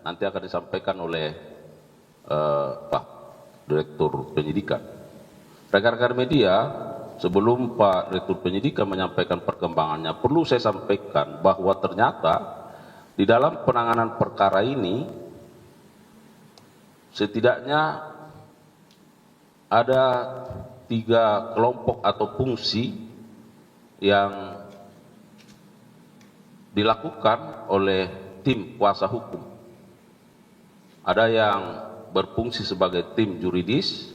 nanti akan disampaikan oleh Pak Direktur Penyidikan. Rekan-rekan media, sebelum Pak Direktur Penyidikan menyampaikan perkembangannya, perlu saya sampaikan bahwa ternyata di dalam penanganan perkara ini setidaknya ada 3 kelompok atau fungsi yang dilakukan oleh tim kuasa hukum. Ada yang berfungsi sebagai tim yuridis,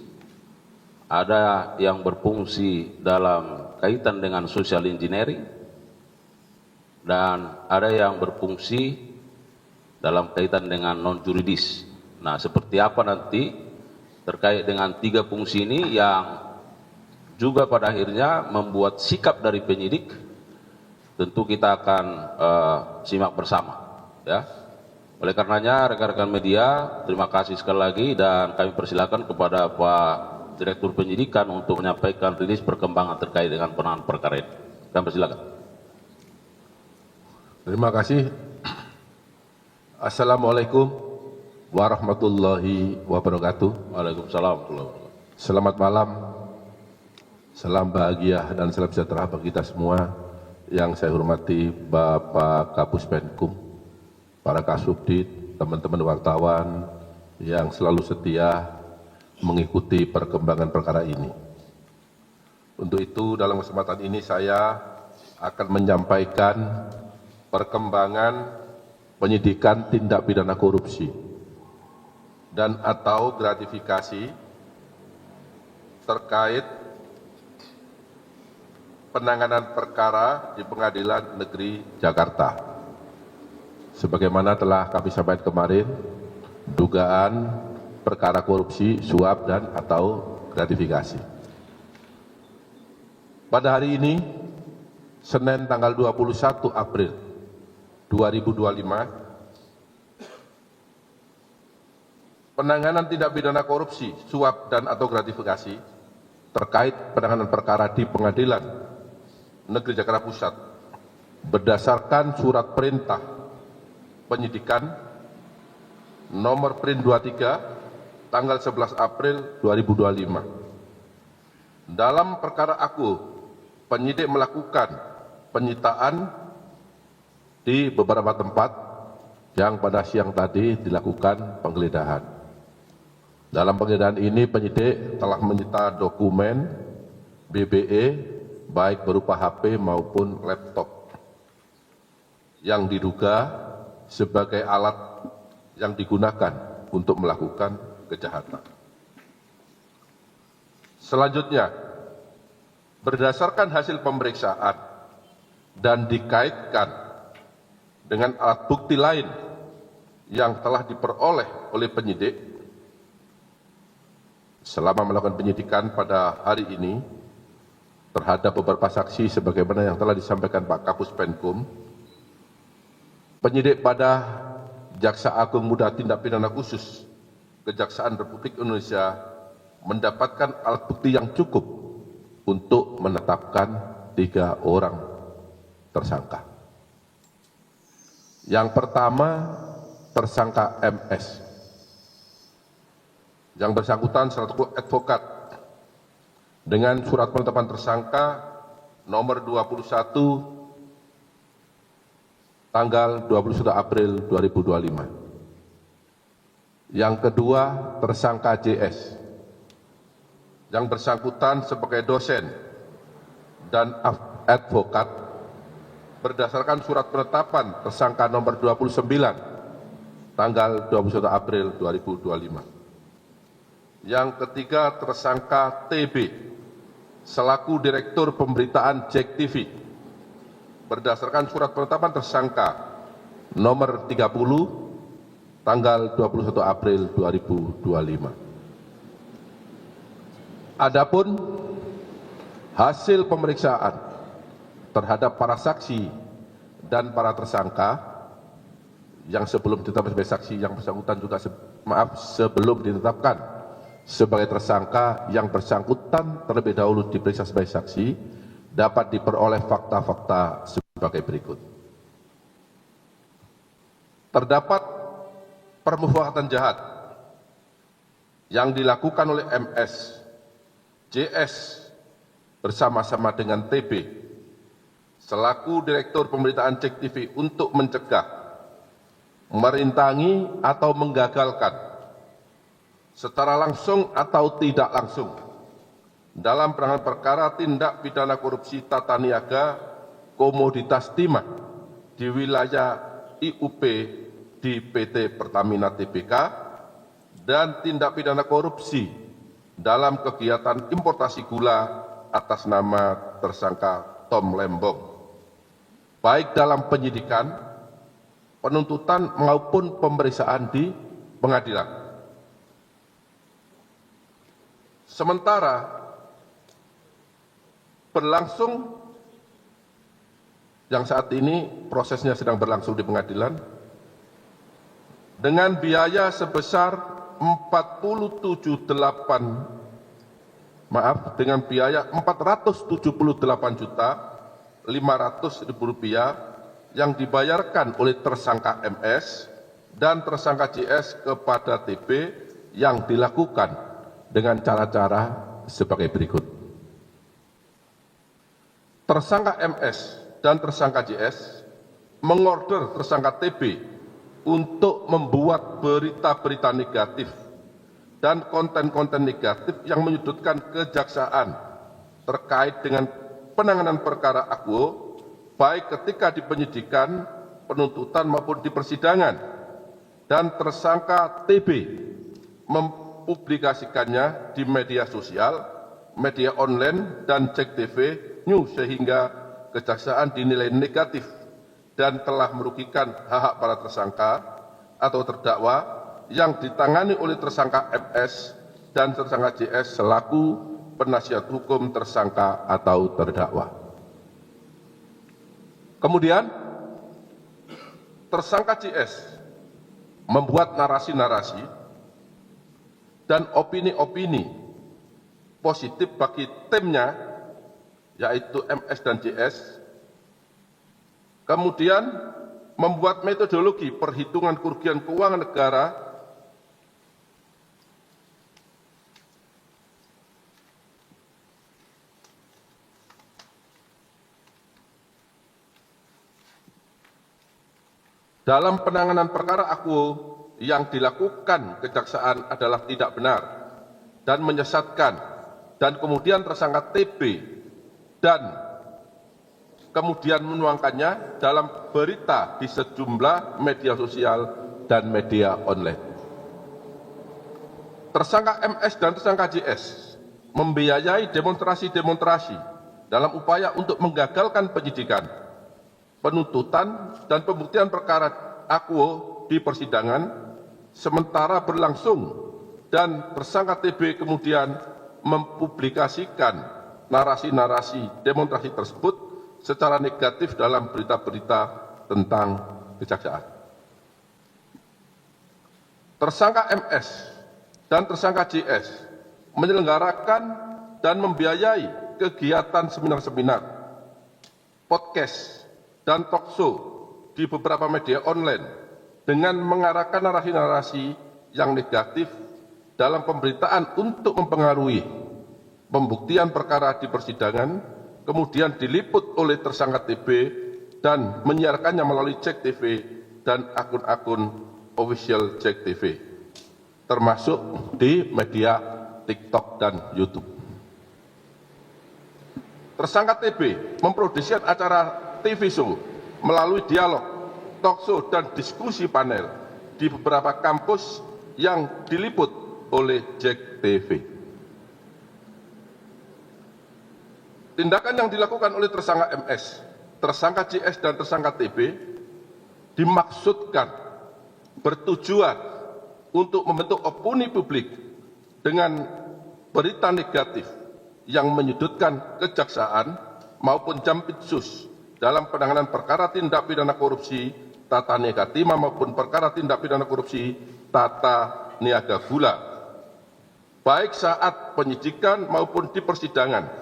ada yang berfungsi dalam kaitan dengan social engineering, dan ada yang berfungsi dalam kaitan dengan non-yuridis. Nah, seperti apa nanti terkait dengan 3 fungsi ini yang juga pada akhirnya membuat sikap dari penyidik, tentu kita akan simak bersama, ya. Oleh karenanya, rekan-rekan media, terima kasih sekali lagi dan kami persilakan kepada Pak Direktur Penyidikan untuk menyampaikan rilis perkembangan terkait dengan penanganan perkara ini. Kami persilakan. Terima kasih. Assalamualaikum warahmatullahi wabarakatuh. Waalaikumsalam warahmatullahi wabarakatuh. Selamat malam, salam bahagia dan salam sejahtera bagi kita semua. Yang saya hormati Bapak Kapus Penkum, para Kasubdit, teman-teman wartawan yang selalu setia mengikuti perkembangan perkara ini. Untuk itu dalam kesempatan ini saya akan menyampaikan perkembangan penyidikan tindak pidana korupsi dan atau gratifikasi terkait penanganan perkara di Pengadilan Negeri Jakarta. Sebagaimana telah kami sampaikan kemarin, dugaan perkara korupsi, suap, dan atau gratifikasi. Pada hari ini, Senin tanggal 21 April 2025, penanganan tindak pidana korupsi, suap, dan atau gratifikasi terkait penanganan perkara di Pengadilan Negeri Jakarta Pusat berdasarkan surat perintah penyidikan nomor Prin 23 tanggal 11 April 2025. Dalam perkara aku, penyidik melakukan penyitaan di beberapa tempat yang pada siang tadi dilakukan penggeledahan. Dalam penggeledahan ini penyidik telah menyita dokumen BBE baik berupa HP maupun laptop yang diduga sebagai alat yang digunakan untuk melakukan kejahatan. Selanjutnya, berdasarkan hasil pemeriksaan dan dikaitkan dengan alat bukti lain yang telah diperoleh oleh penyidik selama melakukan penyidikan pada hari ini terhadap beberapa saksi sebagaimana yang telah disampaikan Pak Kapus Penkum, penyidik pada Jaksa Agung Muda Tindak Pidana Khusus Kejaksaan Republik Indonesia mendapatkan alat bukti yang cukup untuk menetapkan 3 orang tersangka. Yang pertama, tersangka MS. Yang bersangkutan selaku advokat dengan surat penetapan tersangka nomor 21 tanggal 21 April 2025. Yang kedua, tersangka JS yang bersangkutan sebagai dosen dan advokat berdasarkan surat penetapan tersangka nomor 29 tanggal 21 April 2025. Yang ketiga, tersangka TB selaku Direktur Pemberitaan JEK TV berdasarkan surat penetapan tersangka nomor 30 tanggal 21 April 2025. Adapun hasil pemeriksaan terhadap para saksi dan para tersangka yang sebelum ditetapkan sebagai saksi, yang bersangkutan juga sebelum ditetapkan sebagai tersangka, yang bersangkutan terlebih dahulu diperiksa sebagai saksi, dapat diperoleh fakta-fakta sebagai berikut. Terdapat permufakatan jahat yang dilakukan oleh MS, JS bersama-sama dengan TB selaku Direktur Pemberitaan JEK TV untuk mencegah, merintangi atau menggagalkan secara langsung atau tidak langsung dalam penanganan perkara tindak pidana korupsi tata niaga komoditas timah di wilayah IUP di PT Pertamina Tbk dan tindak pidana korupsi dalam kegiatan importasi gula atas nama tersangka Tom Lembong, baik dalam penyidikan, penuntutan maupun pemeriksaan di pengadilan. Sementara berlangsung yang saat ini prosesnya sedang berlangsung di pengadilan dengan biaya sebesar dengan biaya Rp478.500.000 yang dibayarkan oleh tersangka MS dan tersangka JS kepada TB yang dilakukan dengan cara-cara sebagai berikut. Tersangka MS dan tersangka JS mengorder tersangka TB untuk membuat berita-berita negatif dan konten-konten negatif yang menyudutkan kejaksaan terkait dengan penanganan perkara akuo, baik ketika di penyidikan, penuntutan maupun di persidangan, dan tersangka TB mempublikasikannya di media sosial, media online, dan JEK TV News sehingga kejaksaan dinilai negatif dan telah merugikan hak-hak para tersangka atau terdakwa yang ditangani oleh tersangka MS dan tersangka JS selaku penasihat hukum tersangka atau terdakwa. Kemudian tersangka JS membuat narasi-narasi dan opini-opini positif bagi timnya, yaitu MS dan JS, kemudian membuat metodologi perhitungan kerugian keuangan negara dalam penanganan perkara akuo yang dilakukan kejaksaan adalah tidak benar dan menyesatkan, dan kemudian tersangka TB dan kemudian menuangkannya dalam berita di sejumlah media sosial dan media online. Tersangka MS dan tersangka JS membiayai demonstrasi-demonstrasi dalam upaya untuk menggagalkan penyidikan, penuntutan, dan pembuktian perkara akuo di persidangan sementara berlangsung, dan tersangka TB kemudian mempublikasikan narasi-narasi demonstrasi tersebut secara negatif dalam berita-berita tentang kejaksaan. Tersangka MS dan tersangka JS menyelenggarakan dan membiayai kegiatan seminar-seminar, podcast, dan talkshow di beberapa media online dengan mengarahkan narasi-narasi yang negatif dalam pemberitaan untuk mempengaruhi pembuktian perkara di persidangan, kemudian diliput oleh tersangka TB dan menyiarkannya melalui JEK TV dan akun-akun official JEK TV, termasuk di media TikTok dan YouTube. Tersangka TB memproduksi acara TV show melalui dialog, talkshow, dan diskusi panel di beberapa kampus yang diliput oleh JEK TV. Tindakan yang dilakukan oleh tersangka MS, tersangka JS, dan tersangka TB dimaksudkan bertujuan untuk membentuk opini publik dengan berita negatif yang menyudutkan kejaksaan maupun Jampitsus dalam penanganan perkara tindak pidana korupsi tata niaga timah maupun perkara tindak pidana korupsi tata niaga gula, baik saat penyidikan maupun di persidangan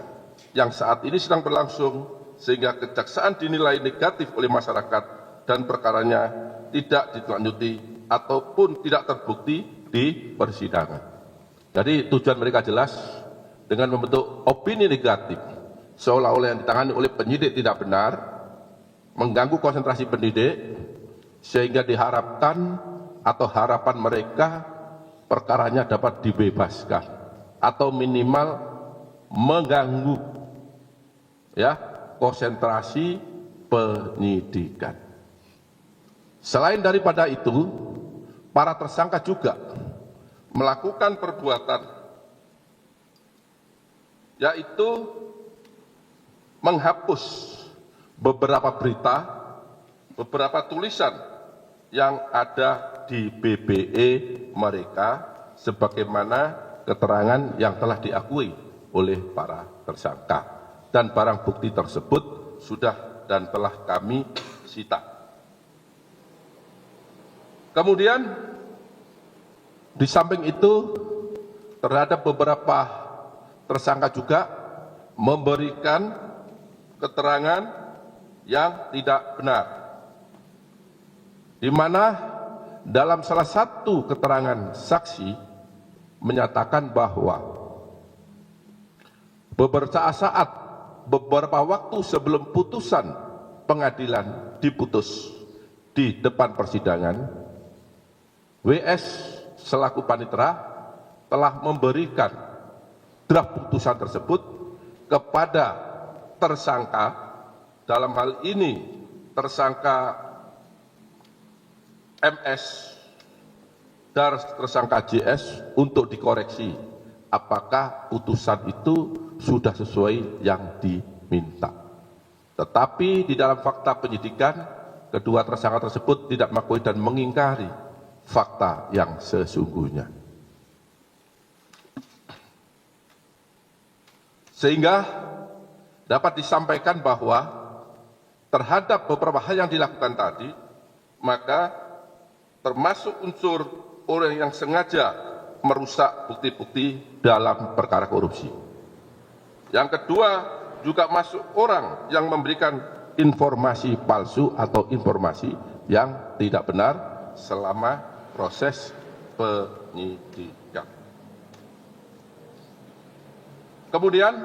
yang saat ini sedang berlangsung, sehingga kejaksaan dinilai negatif oleh masyarakat dan perkaranya tidak ditindaklanjuti ataupun tidak terbukti di persidangan. Jadi tujuan mereka jelas, dengan membentuk opini negatif seolah-olah yang ditangani oleh penyidik tidak benar, mengganggu konsentrasi penyidik, sehingga diharapkan atau harapan mereka perkaranya dapat dibebaskan atau minimal mengganggu ya konsentrasi penyidikan. Selain daripada itu, para tersangka juga melakukan perbuatan yaitu menghapus beberapa berita, beberapa tulisan yang ada di BBE mereka sebagaimana keterangan yang telah diakui oleh para tersangka, dan barang bukti tersebut sudah dan telah kami sita. Kemudian di samping itu terhadap beberapa tersangka juga memberikan keterangan yang tidak benar, di mana dalam salah satu keterangan saksi menyatakan bahwa beberapa waktu sebelum putusan pengadilan diputus di depan persidangan, WS selaku panitera telah memberikan draft putusan tersebut kepada tersangka, dalam hal ini tersangka MS dan tersangka JS, untuk dikoreksi apakah putusan itu sudah sesuai yang diminta. Tetapi di dalam fakta penyidikan, kedua tersangka tersebut tidak mengakui dan mengingkari fakta yang sesungguhnya. Sehingga dapat disampaikan bahwa terhadap beberapa hal yang dilakukan tadi, maka termasuk unsur orang yang sengaja merusak bukti-bukti dalam perkara korupsi. Yang kedua, juga masuk orang yang memberikan informasi palsu atau informasi yang tidak benar selama proses penyidikan. Kemudian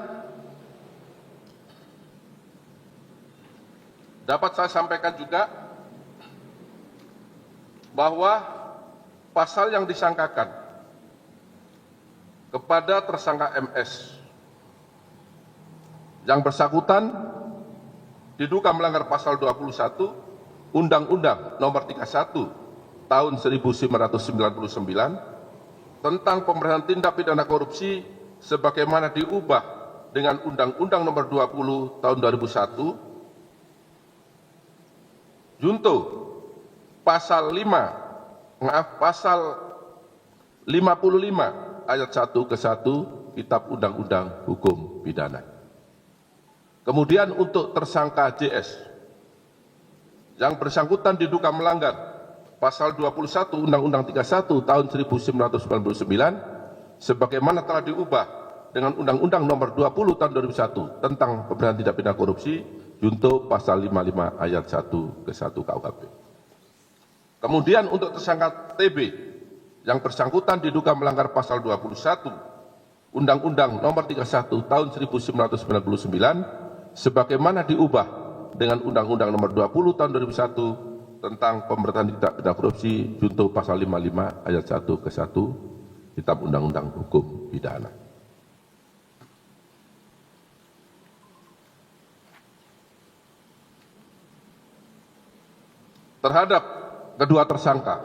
dapat saya sampaikan juga bahwa pasal yang disangkakan kepada tersangka MS yang bersangkutan diduga melanggar pasal 21 Undang-Undang Nomor 31 Tahun 1999 tentang pemberantasan tindak pidana korupsi sebagaimana diubah dengan Undang-Undang Nomor 20 Tahun 2001 junto pasal 55 ayat 1 ke 1 Kitab Undang-Undang Hukum Pidana. Kemudian untuk tersangka JS yang bersangkutan diduga melanggar pasal 21 Undang-Undang 31 tahun 1999 sebagaimana telah diubah dengan Undang-Undang Nomor 20 tahun 2001 tentang pemberantasan tindak pidana korupsi junto pasal 55 ayat 1 ke 1 KUHP. Kemudian untuk tersangka TB yang bersangkutan diduga melanggar pasal 21 Undang-Undang Nomor 31 tahun 1999 sebagaimana diubah dengan Undang-Undang Nomor 20 tahun 2001 tentang pemberantasan tindak pidana korupsi junto pasal 55 ayat 1 ke 1 Kitab Undang-Undang Hukum Pidana. Terhadap kedua tersangka,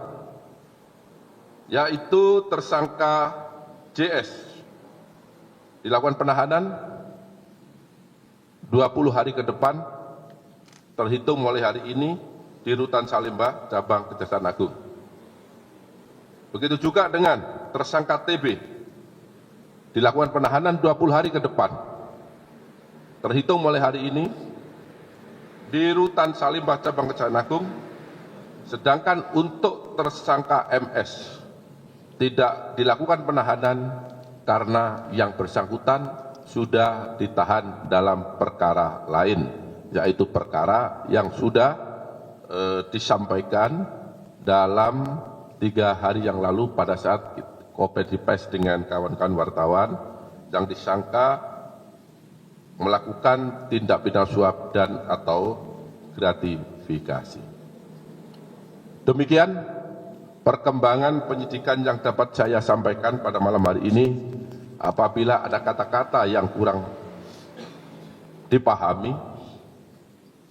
yaitu tersangka JS, dilakukan penahanan 20 hari ke depan terhitung mulai hari ini di Rutan Salemba, Cabang Kejaksaan Agung. Begitu juga dengan tersangka TB, dilakukan penahanan 20 hari ke depan terhitung mulai hari ini di Rutan Salemba, Cabang Kejaksaan Agung. Sedangkan untuk tersangka MS tidak dilakukan penahanan karena yang bersangkutan sudah ditahan dalam perkara lain, yaitu perkara yang sudah disampaikan dalam 3 hari yang lalu pada saat konferensi pers dengan kawan-kawan wartawan yang disangka melakukan tindak pidana suap dan atau gratifikasi. Demikian perkembangan penyidikan yang dapat saya sampaikan pada malam hari ini. Apabila ada kata-kata yang kurang dipahami,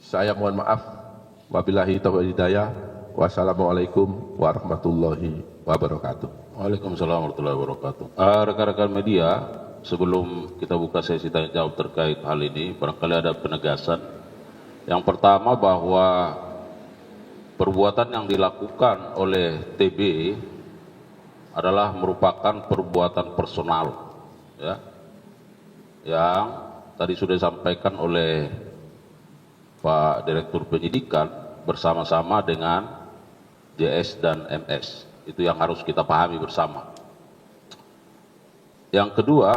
saya mohon maaf. Wabillahi taufiq wal hidayah. Wassalamualaikum warahmatullahi wabarakatuh. Waalaikumsalam warahmatullahi wabarakatuh. Rekan-rekan media, sebelum kita buka sesi tanya jawab terkait hal ini, barangkali ada penegasan. Yang pertama bahwa perbuatan yang dilakukan oleh TB adalah merupakan perbuatan personal, ya, yang tadi sudah disampaikan oleh Pak Direktur Penyidikan bersama-sama dengan JS dan MS. Itu yang harus kita pahami bersama. Yang kedua,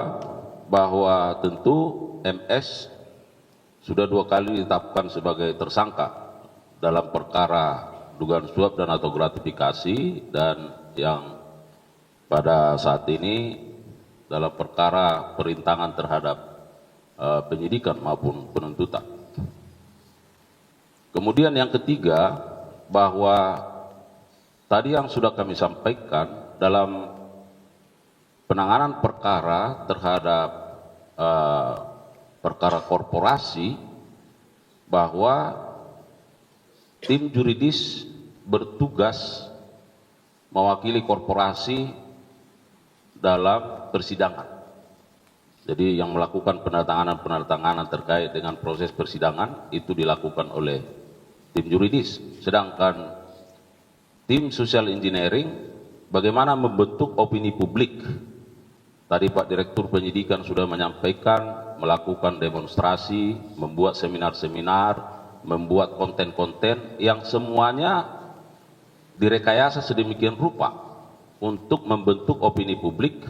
bahwa tentu MS sudah 2 kali ditetapkan sebagai tersangka dalam perkara dugaan suap dan atau gratifikasi, dan yang pada saat ini dalam perkara perintangan terhadap penyidikan maupun penuntutan. Kemudian yang ketiga, bahwa tadi yang sudah kami sampaikan dalam penanganan perkara terhadap perkara korporasi, bahwa tim juridis bertugas mewakili korporasi dalam persidangan. Jadi yang melakukan penandatanganan terkait dengan proses persidangan itu dilakukan oleh tim juridis. Sedangkan tim social engineering bagaimana membentuk opini publik. Tadi Pak Direktur Penyidikan sudah menyampaikan, melakukan demonstrasi, membuat seminar-seminar, membuat konten-konten yang semuanya direkayasa sedemikian rupa untuk membentuk opini publik,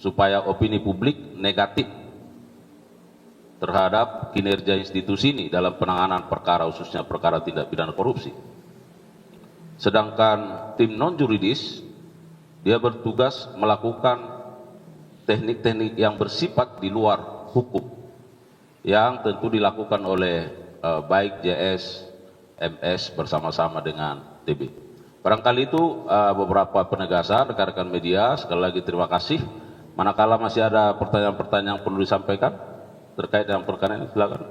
supaya opini publik negatif terhadap kinerja institusi ini dalam penanganan perkara, khususnya perkara tindak pidana korupsi. Sedangkan tim non-juridis, dia bertugas melakukan teknik-teknik yang bersifat di luar hukum, yang tentu dilakukan oleh baik JS, MS bersama-sama dengan TB. Barangkali itu beberapa penegasan rekan-rekan media. Sekali lagi terima kasih. Manakala masih ada pertanyaan-pertanyaan yang perlu disampaikan terkait dengan perkara ini, silakan.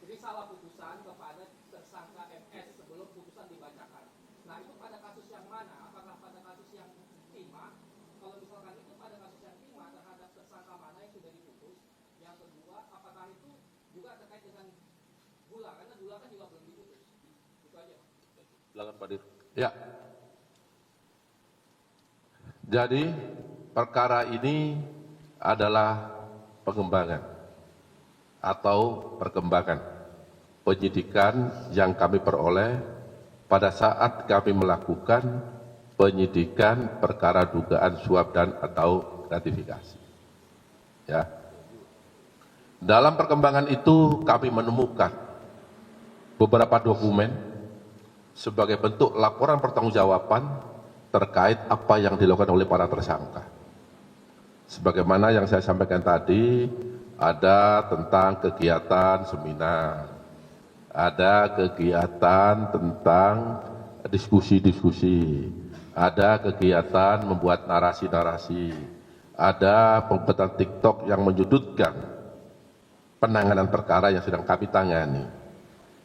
Risalah putusan kepada tersangka MS sebelum putusan dibacakan. Nah, itu pada kasus yang mana? Apakah pada kasus yang timah? Kalau misalkan itu pada kasus yang timah terhadap tersangka mana yang sudah diputus? Yang kedua, apakah itu juga terkait dengan gula? Karena gula kan juga belum diputus. Itu aja. Silakan Pak Dir. Ya. Jadi perkara ini adalah pengembangan atau perkembangan penyidikan yang kami peroleh pada saat kami melakukan penyidikan perkara dugaan suap dan atau gratifikasi. Ya. Dalam perkembangan itu kami menemukan beberapa dokumen sebagai bentuk laporan pertanggungjawaban terkait apa yang dilakukan oleh para tersangka. Sebagaimana yang saya sampaikan tadi, ada tentang kegiatan seminar, ada kegiatan tentang diskusi-diskusi, ada kegiatan membuat narasi-narasi, ada pembuatan TikTok yang menyudutkan penanganan perkara yang sedang kami tangani,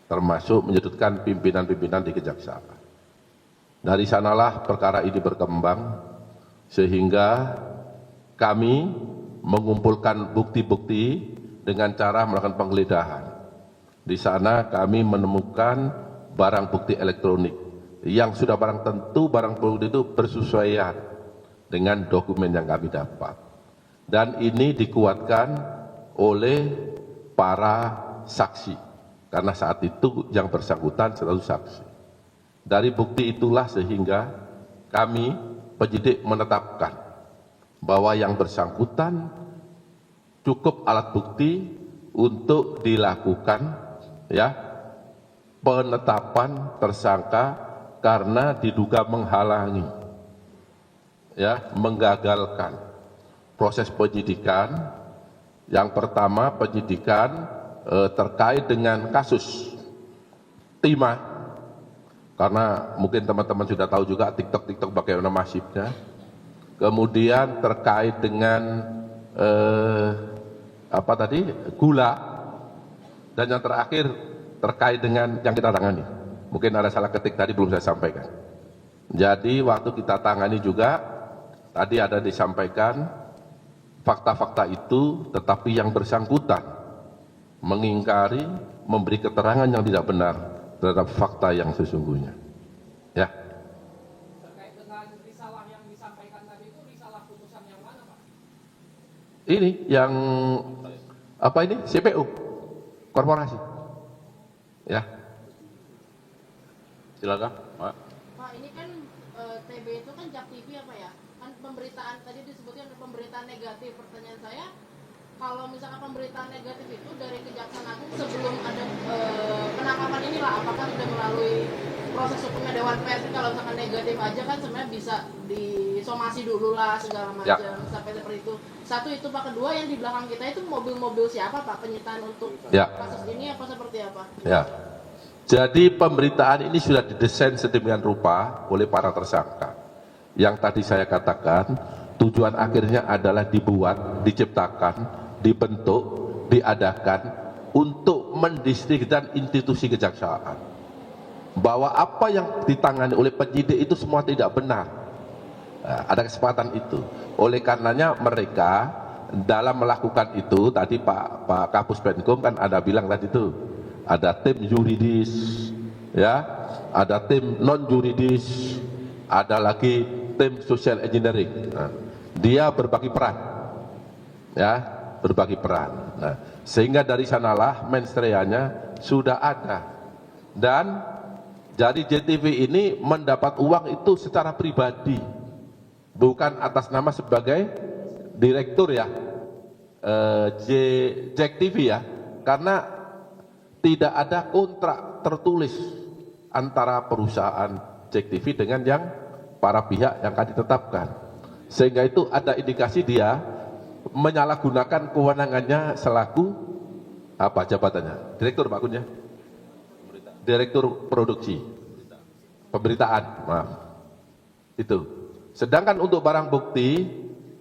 termasuk menyudutkan pimpinan-pimpinan di kejaksaan. Dari sanalah perkara ini berkembang sehingga kami mengumpulkan bukti-bukti dengan cara melakukan penggeledahan. Di sana kami menemukan barang bukti elektronik yang sudah barang tentu barang bukti itu bersesuaian dengan dokumen yang kami dapat. Dan ini dikuatkan oleh para saksi, karena saat itu yang bersangkutan selalu saksi. Dari bukti itulah sehingga kami penyidik menetapkan bahwa yang bersangkutan cukup alat bukti untuk dilakukan ya penetapan tersangka karena diduga menghalangi ya menggagalkan proses penyidikan. Yang pertama penyidikan terkait dengan kasus timah, karena mungkin teman-teman sudah tahu juga TikTok bagaimana masifnya. Kemudian terkait dengan gula, dan yang terakhir terkait dengan yang kita tangani. Mungkin ada salah ketik tadi belum saya sampaikan. Jadi waktu kita tangani juga tadi ada disampaikan fakta-fakta itu, tetapi yang bersangkutan mengingkari, memberi keterangan yang tidak benar terhadap fakta yang sesungguhnya. Ya. Terkait dengan risalah yang disampaikan tadi itu risalah putusan yang mana, Pak? Ini yang apa ini? CPU korporasi. Ya. Silakan, Pak. Pak, ini kan TB itu kan Jak TV apa ya? Kan pemberitaan tadi disebutkan pemberitaan negatif. Pertanyaan saya, kalau misalkan pemberitaan negatif itu dari Kejaksaan Agung sebelum ada penangkapan inilah, apakah sudah melalui proses hukumnya Dewan Pers? Kalau misalkan negatif aja kan sebenarnya bisa disomasi dulu lah segala macam sampai seperti itu. Satu itu Pak. Kedua, yang di belakang kita itu mobil-mobil siapa Pak, penyitaan untuk kasus ini apa seperti apa? Ya. Jadi pemberitaan ini sudah didesain sedemikian rupa oleh para tersangka. Yang tadi saya katakan, tujuan akhirnya adalah dibuat, diciptakan, dibentuk, diadakan untuk mendistrikkan institusi kejaksaan. Bahwa apa yang ditangani oleh penyidik itu semua tidak benar. Nah, ada kesempatan itu. Oleh karenanya mereka dalam melakukan itu, tadi Pak Kapus Penkum kan ada bilang tadi itu, ada tim yuridis, ya, ada tim non yuridis, ada lagi tim social engineering. Nah, dia berbagi peran, ya, berbagi peran. Nah, sehingga dari sanalah mensreanya sudah ada. Dan jadi JTV ini mendapat uang itu secara pribadi, bukan atas nama sebagai direktur ya, Jak TV ya, karena tidak ada kontrak tertulis antara perusahaan Jak TV dengan yang para pihak yang akan ditetapkan. Sehingga itu ada indikasi dia menyalahgunakan kewenangannya selaku apa jabatannya? Direktur Pak Kun ya? Direktur produksi. Pemberitaan, maaf. Itu. Sedangkan untuk barang bukti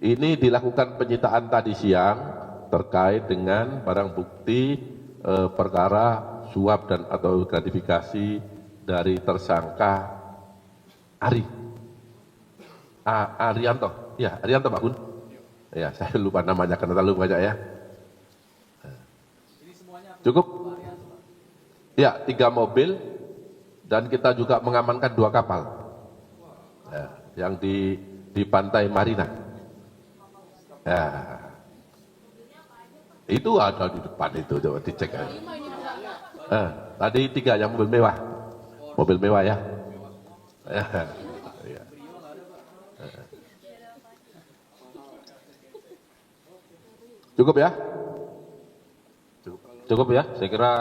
ini dilakukan penyitaan tadi siang terkait dengan barang bukti perkara suap dan atau gratifikasi dari tersangka Arianto. Ya, Arianto Pak Gun. Ya, saya lupa namanya karena terlalu banyak ya. Cukup? Ya, 3 mobil dan kita juga mengamankan 2 kapal. Ya, yang di pantai Marina. Ya. Itu ada di depan itu, coba dicek aja. Tadi 3 yang mobil mewah. Mobil mewah ya. Cukup ya? Cukup ya, saya kira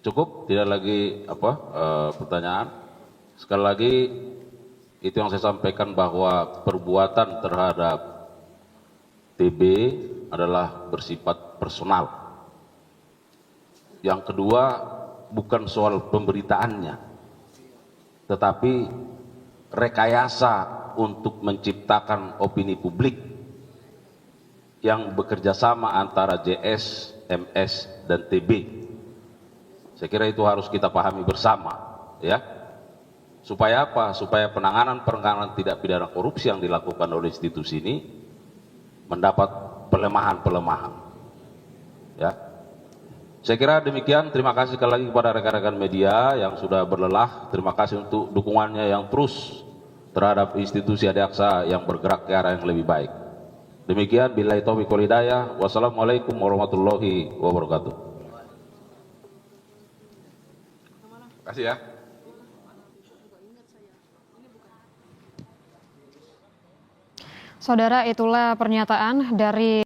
cukup, tidak lagi pertanyaan. Sekali lagi itu yang saya sampaikan bahwa perbuatan terhadap TB adalah bersifat personal. Yang kedua, bukan soal pemberitaannya, tetapi rekayasa untuk menciptakan opini publik yang bekerja sama antara JS, MS, dan TB. Saya kira itu harus kita pahami bersama, ya. Supaya apa? Supaya penanganan tindak pidana korupsi yang dilakukan oleh institusi ini mendapat pelemahan-pelemahan, ya. Saya kira demikian. Terima kasih sekali lagi kepada rekan-rekan media yang sudah berlelah. Terima kasih untuk dukungannya yang terus terhadap institusi Adiaksa yang bergerak ke arah yang lebih baik. Demikian, billahi taufiq wal hidayah. Wassalamualaikum warahmatullahi wabarakatuh. Terima kasih ya. Saudara, itulah pernyataan dari